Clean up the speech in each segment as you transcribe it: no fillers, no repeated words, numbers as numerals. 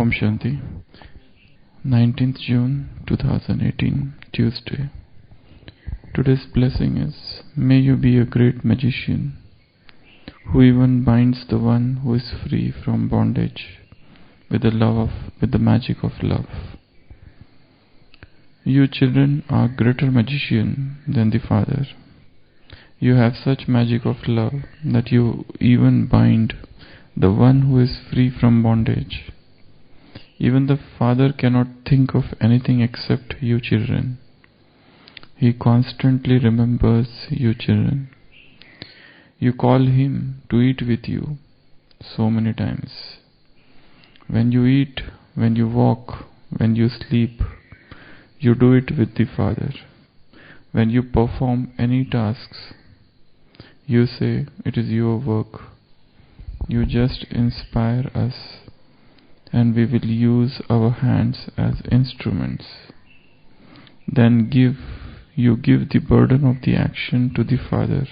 Om Shanti. 19th June 2018, Tuesday. Today's blessing is, may you be a great magician, who even binds the one who is free from bondage with the magic of love. You children are greater magician than the Father. You have such magic of love that you even bind the one who is free from bondage. Even the Father cannot think of anything except you children. He constantly remembers you children. You call him to eat with you so many times. When you eat, when you walk, when you sleep, you do it with the Father. When you perform any tasks, you say, it is your work. You just inspire us, and we will use our hands as instruments. Then you give the burden of the action to the Father,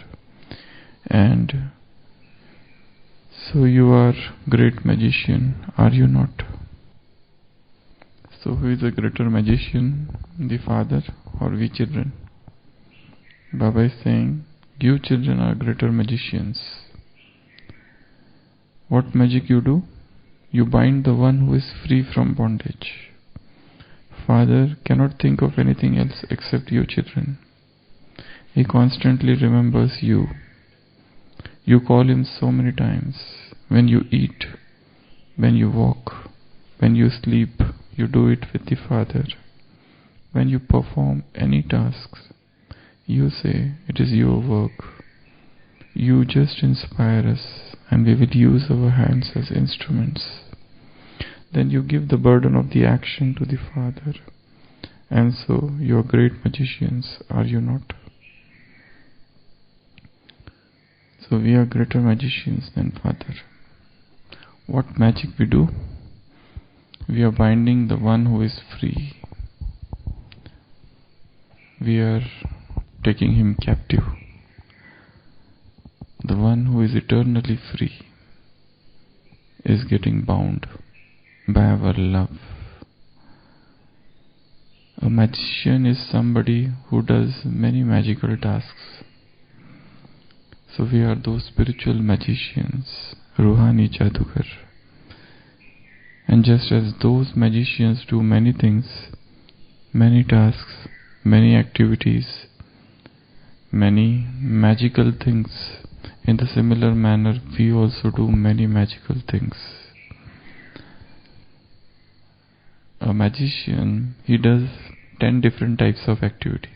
and so you are great magician, are you not? So who is a greater magician, the Father or we children? Baba is saying, you children are greater magicians. What magic you do? You bind the one who is free from bondage. Father cannot think of anything else except you children. He constantly remembers you. You call him so many times. When you eat, when you walk, when you sleep, you do it with the Father. When you perform any tasks, you say, it is your work. You just inspire us, and we will use our hands as instruments. Then you give the burden of the action to the Father. And so you are great magicians, are you not? So we are greater magicians than Father. What magic we do? We are binding the one who is free. We are taking him captive. The one who is eternally free is getting bound by our love. A magician is somebody who does many magical tasks. So we are those spiritual magicians, Ruhani Jadugar. And just as those magicians do many things, many tasks, many activities, many magical things, in the similar manner we also do many magical things. A magician, he does 10 different types of activities.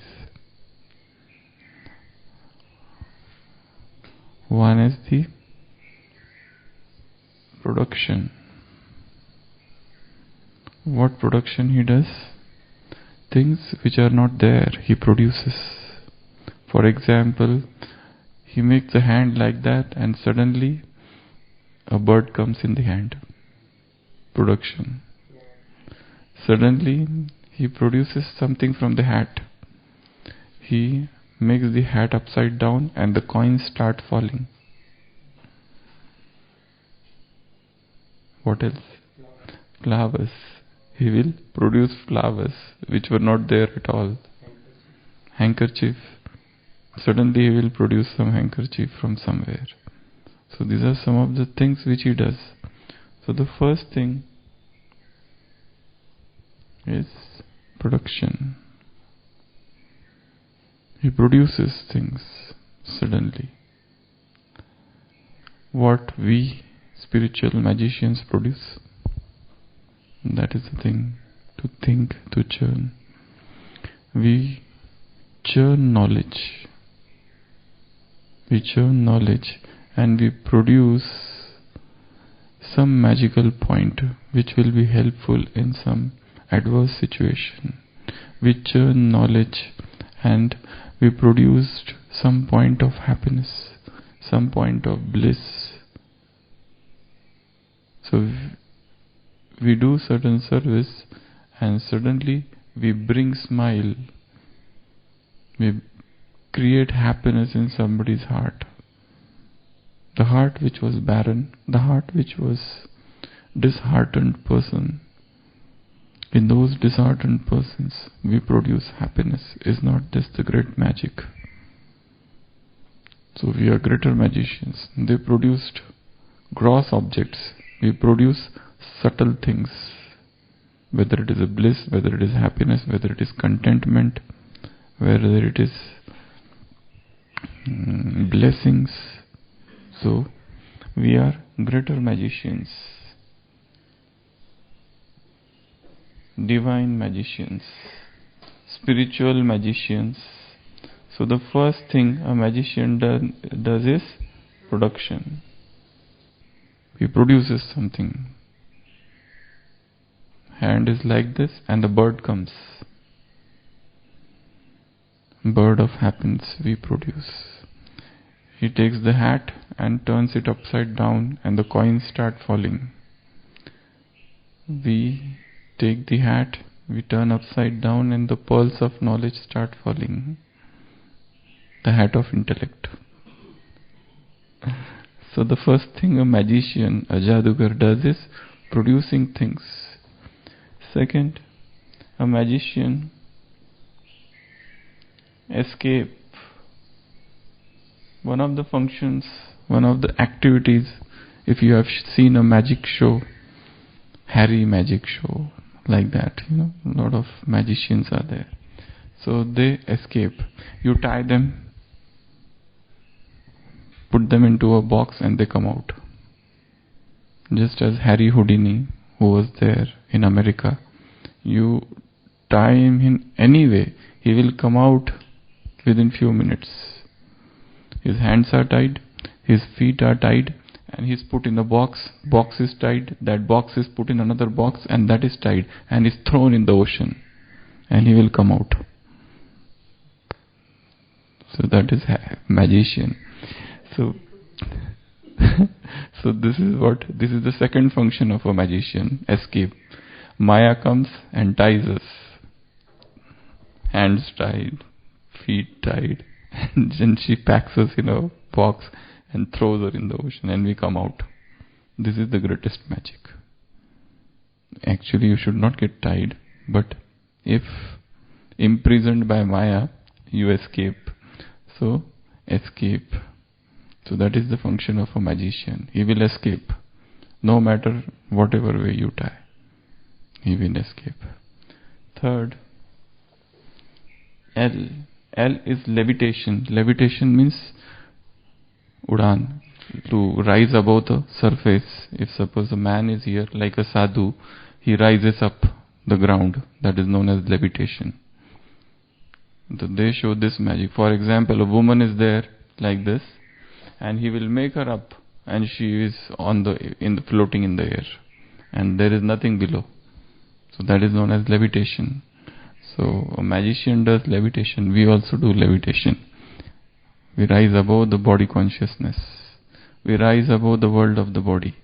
One is the production. What production he does? Things which are not there, he produces. For example, he makes a hand like that and suddenly a bird comes in the hand. Production. Suddenly he produces something from the hat. He makes the hat upside down and the coins start falling. What else? Flowers. He will produce flowers which were not there at all. Handkerchief. Suddenly he will produce some handkerchief from somewhere. So these are some of the things which he does. So the first thing is production. He produces things suddenly. What we spiritual magicians produce, that is the thing, to think, to churn. We churn knowledge. We churn knowledge and we produce some magical point which will be helpful in some adverse situation. We churn knowledge and we produced some point of happiness, some point of bliss. So we do certain service and suddenly we bring smile. We create happiness in somebody's heart. The heart which was barren, the heart which was disheartened person, In those disheartened persons, we produce happiness. Is not this the great magic? So we are greater magicians. They produced gross objects. We produce subtle things. Whether it is a bliss, whether it is happiness, whether it is contentment, whether it is blessings. So we are greater magicians. Divine magicians. Spiritual magicians. So the first thing a magician does is production. He produces something. Hand is like this and the bird comes. Bird of happiness we produce. He takes the hat and turns it upside down and the coins start falling. We take the hat, we turn upside down and the pearls of knowledge start falling. The hat of intellect. So the first thing a magician, a jadugar does is producing things. Second, a magician escape. One of the functions, one of the activities, if you have seen a magic show, Harry magic show, like that, a lot of magicians are there. So they escape. You tie them, put them into a box and they come out. Just as Harry Houdini, who was there in America, you tie him in any way, he will come out within few minutes. His hands are tied, his feet are tied, and he's put in a box. Box is tied, that box is put in another box, and that is tied, and is thrown in the ocean, and he will come out. So that is magician. So this is the second function of a magician, escape. Maya comes and ties us. Hands tied, feet tied, and then she packs us in a box and throws her in the ocean and we come out. This is the greatest magic. Actually, you should not get tied, but if imprisoned by Maya, you escape. So, escape. So that is the function of a magician. He will escape. No matter whatever way you tie, he will escape. Third, L. L is levitation. Levitation means udan, to rise above the surface. If suppose a man is here like a sadhu, he rises up the ground. That is known as levitation. So they show this magic. For example, a woman is there like this, and he will make her up, and she is floating in the air, and there is nothing below. So that is known as levitation. So a magician does levitation. We also do levitation. We rise above the body consciousness. We rise above the world of the body.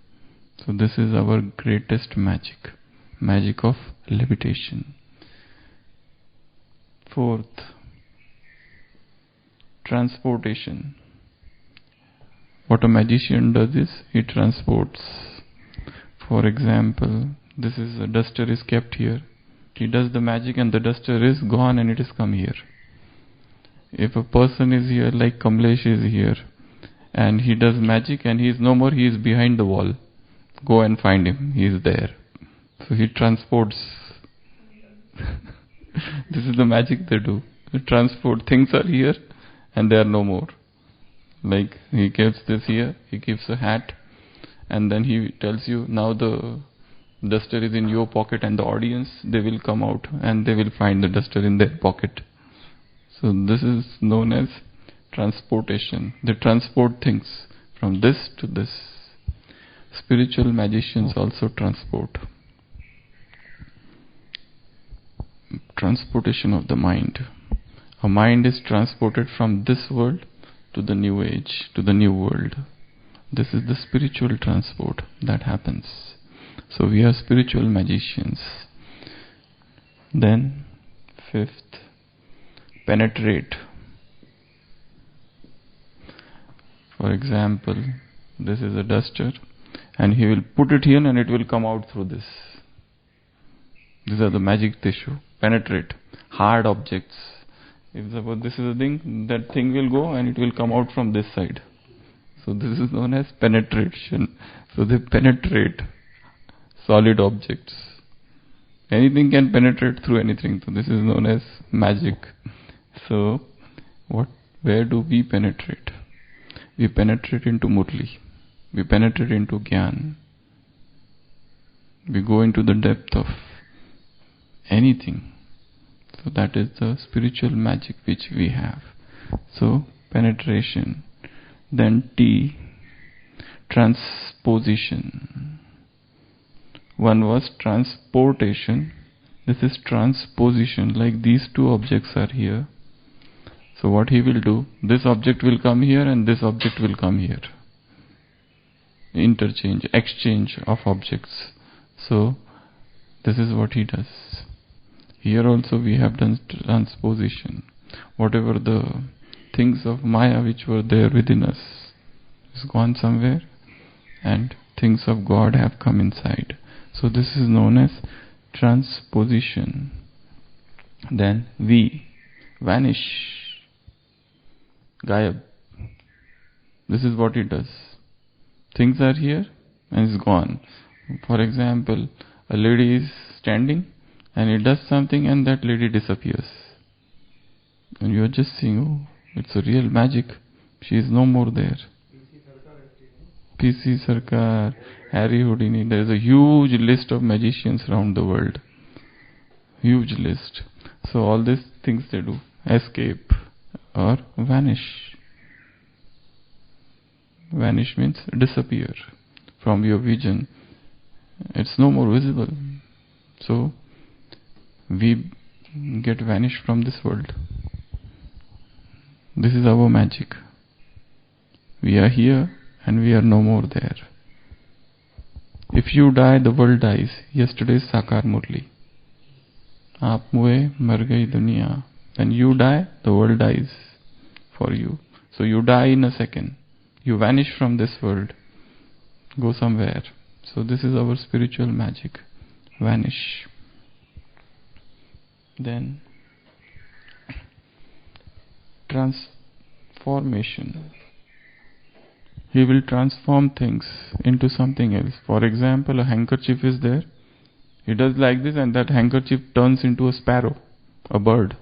So this is our greatest magic. Magic of levitation. Fourth, transportation. What a magician does is he transports. For example, this is a duster is kept here. He does the magic and the duster is gone and it is come here. If a person is here like Kamlesh is here and he does magic and he is no more, he is behind the wall. Go and find him, he is there. So he transports. This is the magic they do. They transport. Things are here and they are no more. Like he keeps this here, he keeps a hat, and then he tells you now the duster is in your pocket, and the audience, they will come out and they will find the duster in their pocket. So this is known as transportation. They transport things from this to this. Spiritual magicians also transport. Transportation of the mind. A mind is transported from this world to the new age, to the new world. This is the spiritual transport that happens. So we are spiritual magicians. Then, fifth, penetrate. For example, this is a duster and he will put it here and it will come out through this. These are the magic tissue. Penetrate hard objects. If suppose this is a thing, that thing will go and it will come out from this side. So this is known as penetration. So they penetrate solid objects. Anything can penetrate through anything. So this is known as magic. So where do we penetrate? We penetrate into Murli. We penetrate into Gyan. We go into the depth of anything. So that is the spiritual magic which we have. So penetration. Then T, transposition. One was transportation. This is transposition. Like these two objects are here. So what he will do, this object will come here and this object will come here. Interchange, exchange of objects. So this is what he does. Here also we have done transposition. Whatever the things of Maya which were there within us is gone somewhere, and things of God have come inside. So this is known as transposition. Then V, vanish. Gayab. This is what it does. Things are here and it's gone. For example, a lady is standing and it does something and that lady disappears. And you are just seeing, oh, it's a real magic. She is no more there. PC Sarkar, Harry Houdini. There is a huge list of magicians around the world. Huge list. So all these things they do. Escape or vanish. Vanish means disappear from your vision. It's no more visible. So we get vanished from this world. This is our magic. We are here and we are no more there. If you die, the world dies. Yesterday's Sakar Murli. Aap moe, mar gayi duniya. When you die, the world dies for you. So you die in a second. You vanish from this world. Go somewhere. So this is our spiritual magic. Vanish. Then transformation. He will transform things into something else. For example, a handkerchief is there. He does like this and that handkerchief turns into a sparrow, a bird.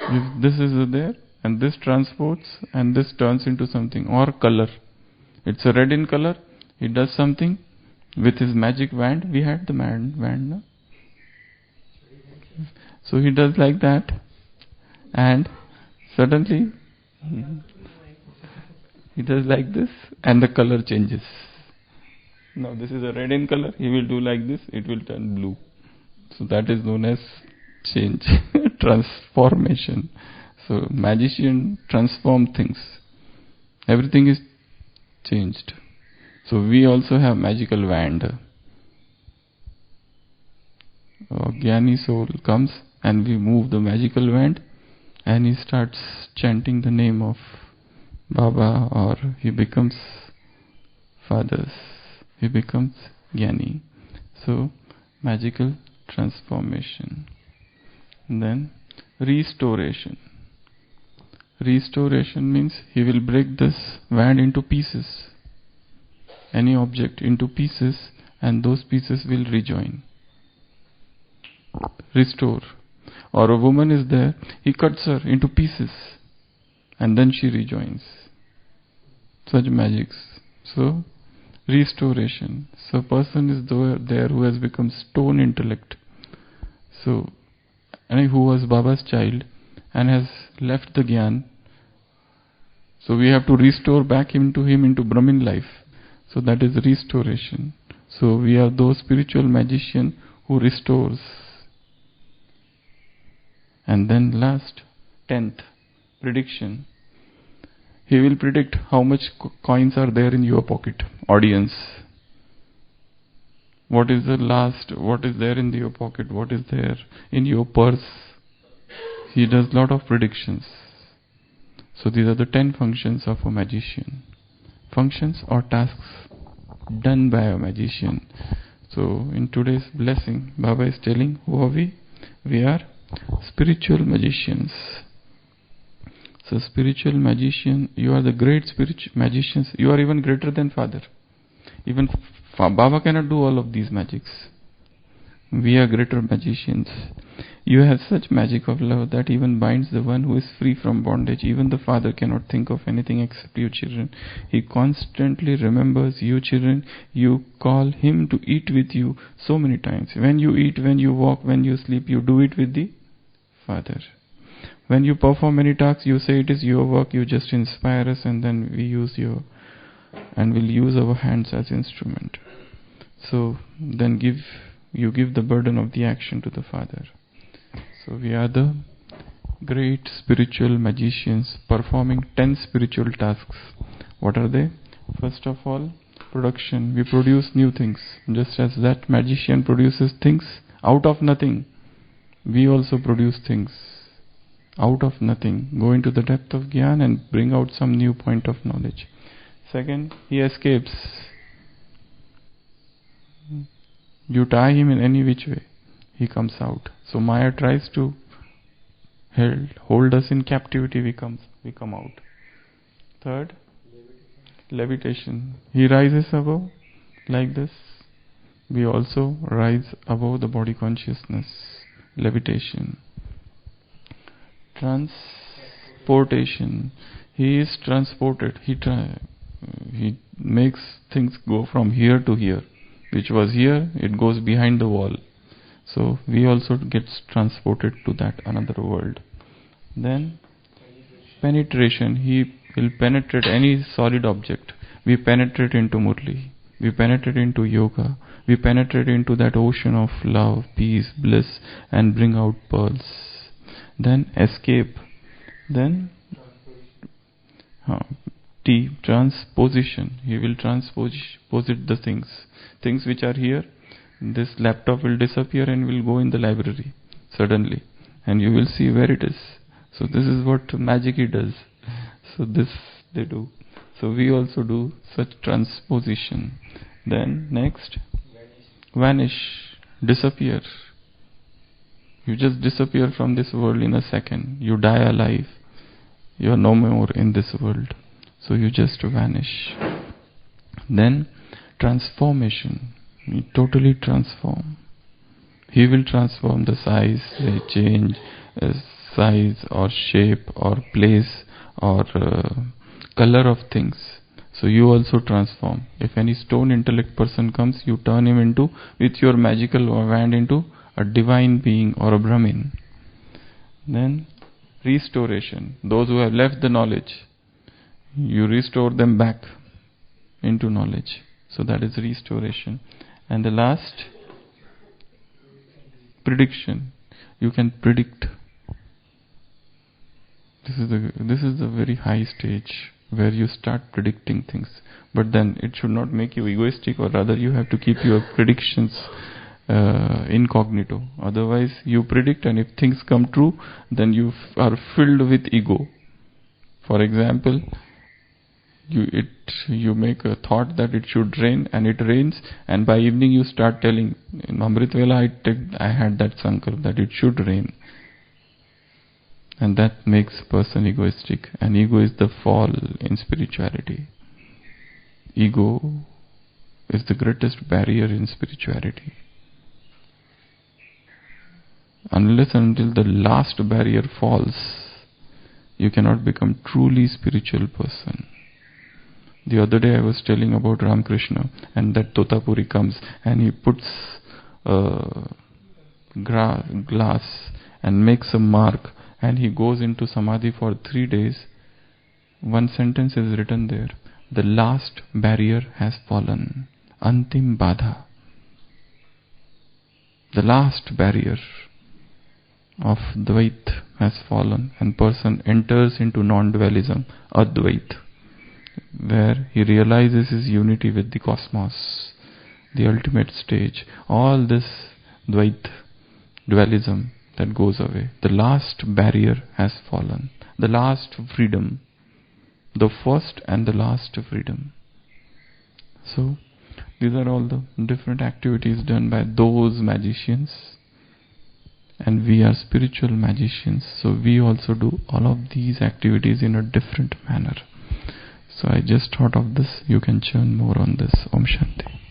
If this is there and this transports and this turns into something, or color. It's a red in color. He does something with his magic wand. We had the wand, no? So he does like that and suddenly he does like this and the color changes. Now this is a red in color. He will do like this. It will turn blue. So that is known as change, transformation. So magician transform things. Everything is changed. So we also have magical wand. Jnani soul comes and we move the magical wand and he starts chanting the name of Baba, or he becomes fathers. He becomes Jnani. So magical transformation. And then restoration. Restoration means he will break this wand into pieces. Any object into pieces and those pieces will rejoin. Restore. Or a woman is there, he cuts her into pieces and then she rejoins. Such magics. So, restoration. So, a person is there who has become stone intellect. So, and who was Baba's child and has left the Gyan. So, we have to restore back into him into Brahmin life. So, that is restoration. So, we are those spiritual magician who restores. And then last, 10th, prediction. He will predict how much coins are there in your pocket. Audience. What is the last, what is there in your pocket, what is there in your purse. He does lot of predictions. So these are the 10 functions of a magician. Functions or tasks, done by a magician. So in today's blessing, Baba is telling, who are we? We are spiritual magicians. So spiritual magician, you are the great spiritual magicians. You are even greater than Father. Even Baba cannot do all of these magics. We are greater magicians. You have such magic of love that even binds the one who is free from bondage. Even the Father cannot think of anything except you children. He constantly remembers you children. You call him to eat with you so many times. When you eat, when you walk, when you sleep, you do it with the Father. When you perform any tasks, you say it is your work, you just inspire us, and then we'll use our hands as instrument. So then you give the burden of the action to the Father. So we are the great spiritual magicians performing 10 spiritual tasks. What are they? First of all, production. We produce new things. Just as that magician produces things out of nothing, we also produce things out of nothing. Go into the depth of Gyan and bring out some new point of knowledge. Second, he escapes. You tie him in any which way, he comes out. So Maya tries to hold us in captivity, we come out. Third, levitation. He rises above like this. We also rise above the body consciousness. Levitation. Transportation. He is transported. He makes things go from here to here. Which was here, it goes behind the wall. So we also get transported to that another world. Then penetration. He will penetrate any solid object. We penetrate into Murli. We penetrate into yoga. We penetrate into that ocean of love, peace, bliss, and bring out pearls. Then escape. Then transposition. He will transposit the things which are here. This laptop will disappear and will go in the library suddenly, and you will see where it is. So this is what magic he does. So this they do. So we also do such transposition. Then next, vanish, disappear. You just disappear from this world in a second. You die alive. You are no more in this world. So you just vanish. Then transformation. You totally transform. He will transform the size, change size or shape or place or color of things. So you also transform. If any stone intellect person comes, you turn him into, with your magical wand, into a divine being or a Brahmin. Then restoration. Those who have left the knowledge, you restore them back into knowledge. So that is restoration. And the last, prediction. You can predict. This is the very high stage where you start predicting things. But then it should not make you egoistic, or rather you have to keep your predictions incognito. Otherwise you predict, and if things come true, then you are filled with ego. For example, you make a thought that it should rain, and it rains, and by evening you start telling, in Amrit Vela I had that sankalp that it should rain. And that makes a person egoistic, and ego is the fall in spirituality. Ego is the greatest barrier in spirituality. Unless until the last barrier falls, you cannot become truly spiritual person. The other day I was telling about Ramakrishna, and that Totapuri comes and he puts a glass and makes a mark, and he goes into samadhi for 3 days. One sentence is written there: the last barrier has fallen. Antim Badha. The last barrier of Dvait has fallen, and person enters into non-dualism, Advait, where he realizes his unity with the cosmos, the ultimate stage. All this Dvait, dualism, that goes away. The last barrier has fallen. The last freedom. The first and the last freedom. So, These are all the different activities done by those magicians. And we are spiritual magicians, so we also do all of these activities in a different manner. So I just thought of this. You can churn more on this. Om Shanti.